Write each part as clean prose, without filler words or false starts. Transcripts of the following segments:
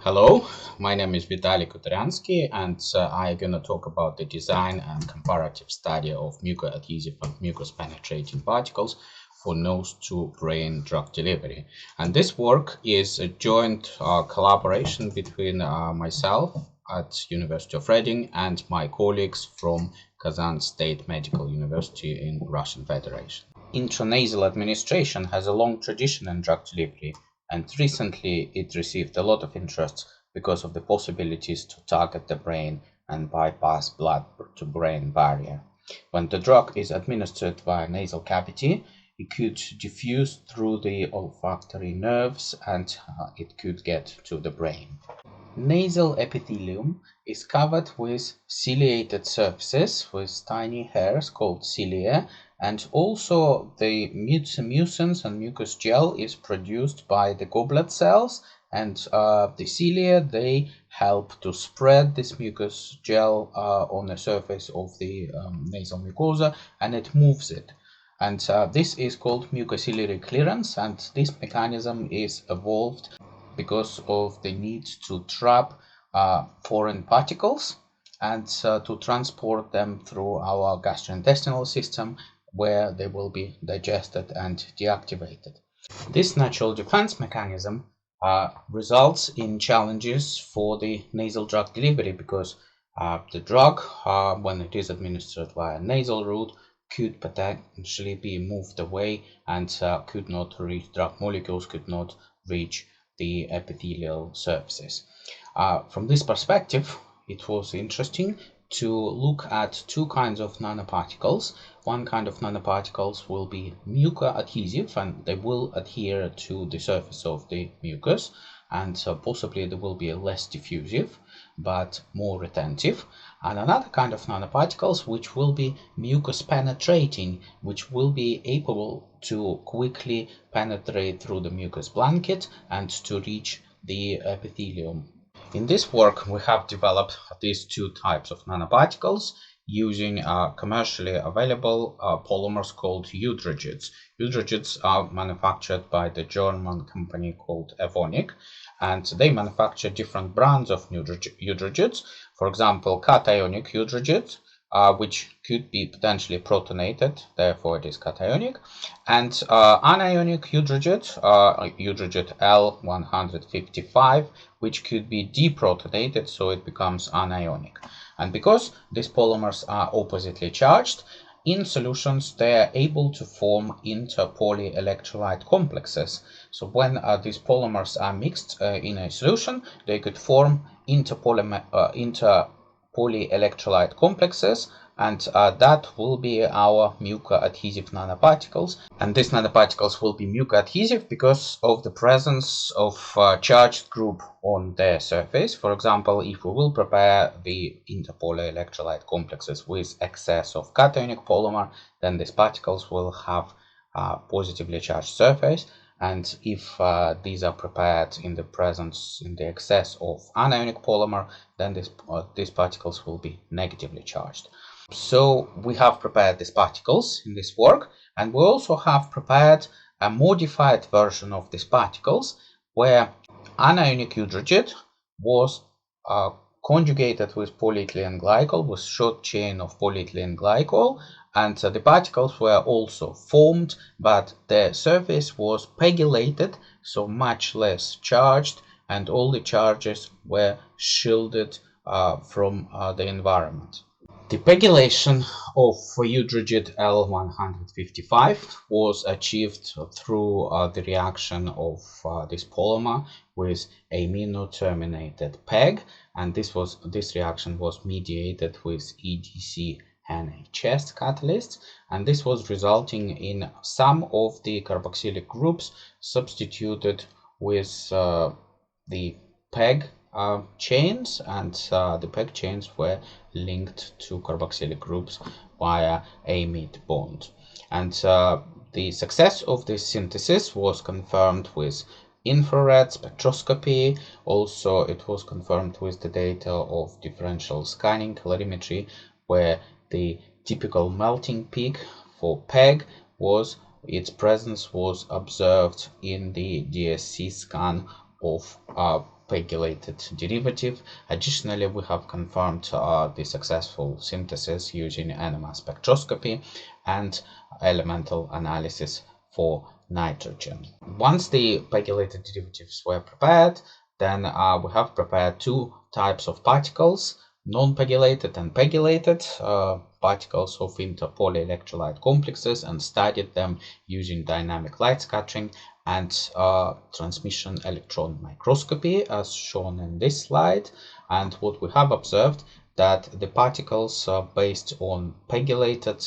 Hello, my name is Khutoryanskiy, and I'm going to talk about the design and comparative study of mucoadhesive and mucus-penetrating particles for nose-to-brain drug delivery. And this work is a joint collaboration between myself at University of Reading and my colleagues from Kazan State Medical University in Russian Federation. Intranasal administration has a long tradition in drug delivery, and recently it received a lot of interest because of the possibilities to target the brain and bypass blood-to-brain barrier. When the drug is administered via nasal cavity, it could diffuse through the olfactory nerves and it could get to the brain. Nasal epithelium is covered with ciliated surfaces with tiny hairs called cilia, and also the mucins and mucus gel is produced by the goblet cells, and the cilia, they help to spread this mucus gel on the surface of the nasal mucosa, and it moves it. And this is called mucociliary clearance, and this mechanism is evolved because of the need to trap foreign particles and to transport them through our gastrointestinal system, where they will be digested and deactivated. This natural defense mechanism results in challenges for the nasal drug delivery because the drug, when it is administered via nasal route, could potentially be moved away and could not reach drug molecules, could not reach the epithelial surfaces. From this perspective, it was interesting to look at two kinds of nanoparticles. One kind of nanoparticles will be mucoadhesive, and they will adhere to the surface of the mucus, and possibly they will be less diffusive but more retentive. And another kind of nanoparticles which will be mucus-penetrating, which will be able to quickly penetrate through the mucus blanket and to reach the epithelium. In this work, we have developed these two types of nanoparticles using commercially available polymers called Eudragits. Eudragits are manufactured by the German company called Evonik, and they manufacture different brands of Eudragits. For example, cationic Eudragit, which could be potentially protonated, therefore it is cationic, and anionic Eudragit, Eudragit L155, which could be deprotonated, so it becomes anionic. And because these polymers are oppositely charged, in solutions they are able to form interpolyelectrolyte complexes. So when these polymers are mixed in a solution, they could form interpolyelectrolyte complexes, and that will be our mucoadhesive nanoparticles. And these nanoparticles will be mucoadhesive because of the presence of charged group on their surface. For example, if we will prepare the interpolyelectrolyte complexes with excess of cationic polymer, then these particles will have a positively charged surface. And if these are prepared in the excess of anionic polymer, then these particles will be negatively charged. So we have prepared these particles in this work, and we also have prepared a modified version of these particles where anionic Eudragit was conjugated with polyethylene glycol, with short chain of polyethylene glycol, and the particles were also formed, but the surface was PEGylated, so much less charged, and all the charges were shielded from the environment. The PEGylation of Eudragit L155 was achieved through the reaction of this polymer with amino-terminated PEG, and this reaction was mediated with EDC NHS catalysts, and this was resulting in some of the carboxylic groups substituted with the PEG chains, and the PEG chains were linked to carboxylic groups via amide bond. And the success of this synthesis was confirmed with infrared spectroscopy. Also, it was confirmed with the data of differential scanning calorimetry, where the typical melting peak for PEG its presence was observed in the DSC scan of PEGylated derivative. Additionally, we have confirmed the successful synthesis using NMR spectroscopy and elemental analysis for nitrogen. Once the PEGylated derivatives were prepared, then we have prepared two types of particles, non-PEGylated and PEGylated particles of interpolyelectrolyte complexes, and studied them using dynamic light scattering and transmission electron microscopy as shown in this slide. And what we have observed that the particles based on PEGylated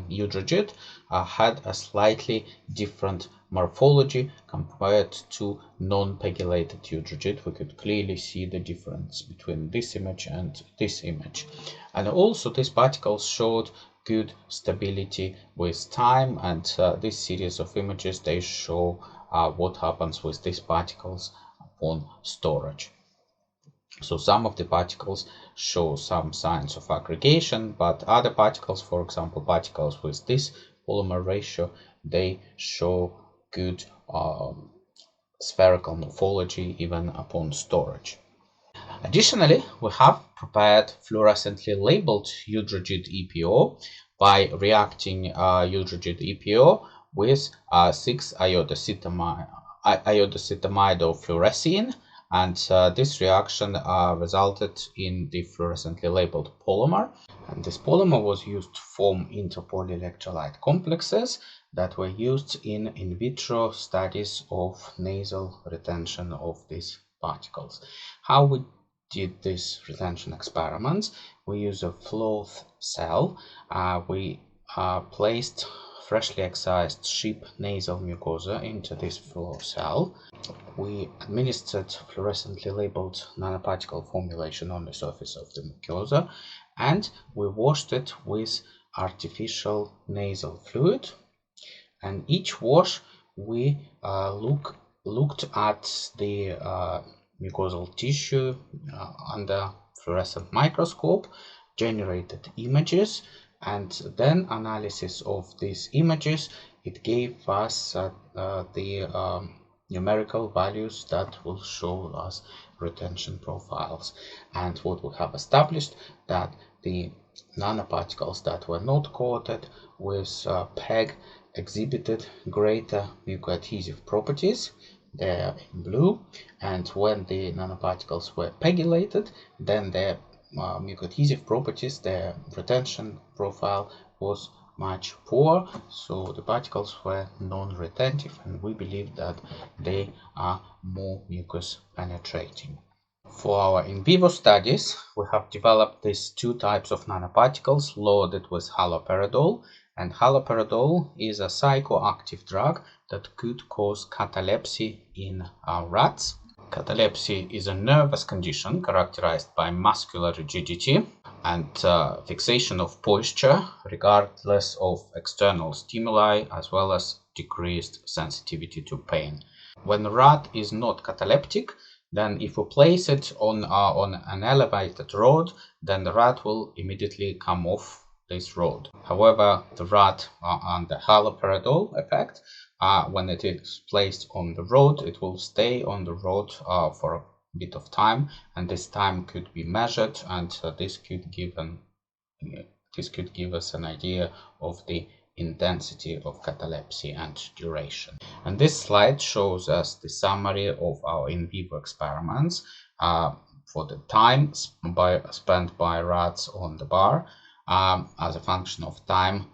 Eudragit had a slightly different morphology compared to non-PEGylated Eudragit. We could clearly see the difference between this image and this image. And also these particles showed good stability with time, and this series of images, they show what happens with these particles upon storage. So some of the particles show some signs of aggregation, but other particles, for example particles with this polymer ratio, they show good spherical morphology even upon storage. Additionally, we have prepared fluorescently labeled Eudragit EPO by reacting Eudragit EPO with 6-iodocetamide and this reaction resulted in the fluorescently labeled polymer. And this polymer was used to form interpolyelectrolyte complexes that were used in vitro studies of nasal retention of these particles. How we did these retention experiments? We use a flow cell. We placed freshly excised sheep nasal mucosa into this flow cell. We administered fluorescently labeled nanoparticle formulation on the surface of the mucosa, and we washed it with artificial nasal fluid. And each wash we looked at the mucosal tissue under fluorescent microscope, generated images, and then analysis of these images, it gave us the numerical values that will show us retention profiles. And what we have established that the nanoparticles that were not coated with PEG exhibited greater mucoadhesive properties. They are in blue, and when the nanoparticles were PEGylated, then their mucoadhesive properties, their retention profile was much poor, so the particles were non-retentive, and we believe that they are more mucus penetrating. For our in vivo studies, we have developed these two types of nanoparticles loaded with haloperidol, and haloperidol is a psychoactive drug that could cause catalepsy in rats. Catalepsy is a nervous condition characterized by muscular rigidity and fixation of posture regardless of external stimuli, as well as decreased sensitivity to pain. When a rat is not cataleptic, then if we place it on an elevated rod, then the rat will immediately come off this rod. However, the rat under haloperidol effect, when it is placed on the rod, it will stay on the rod for a bit of time, and this time could be measured, and this could give us an idea of the intensity of catalepsy and duration. And this slide shows us the summary of our in vivo experiments for the time spent by rats on the bar as a function of time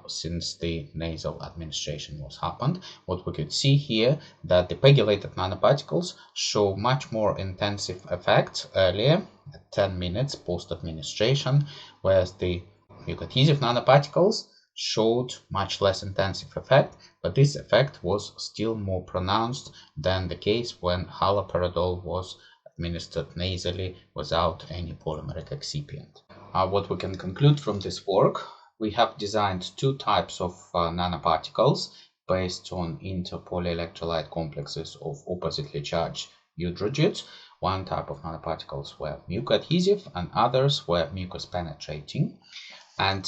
since the nasal administration was happened. What we could see here that the PEGylated nanoparticles show much more intensive effect earlier at 10 minutes post administration, whereas the mucoadhesive nanoparticles showed much less intensive effect, but this effect was still more pronounced than the case when haloperidol was administered nasally without any polymeric excipient. What we can conclude from this work: we have designed two types of nanoparticles based on interpolyelectrolyte complexes of oppositely charged eudragits. One type of nanoparticles were mucoadhesive and others were mucus-penetrating. And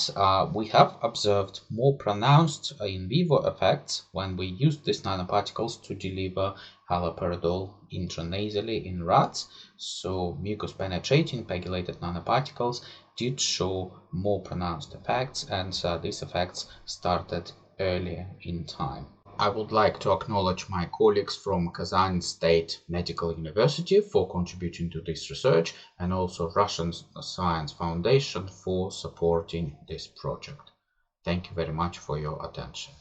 we have observed more pronounced in vivo effects when we used these nanoparticles to deliver haloperidol intranasally in rats. So mucus-penetrating PEGylated nanoparticles did show more pronounced effects, and these effects started earlier in time. I would like to acknowledge my colleagues from Kazan State Medical University for contributing to this research, and also Russian Science Foundation for supporting this project. Thank you very much for your attention.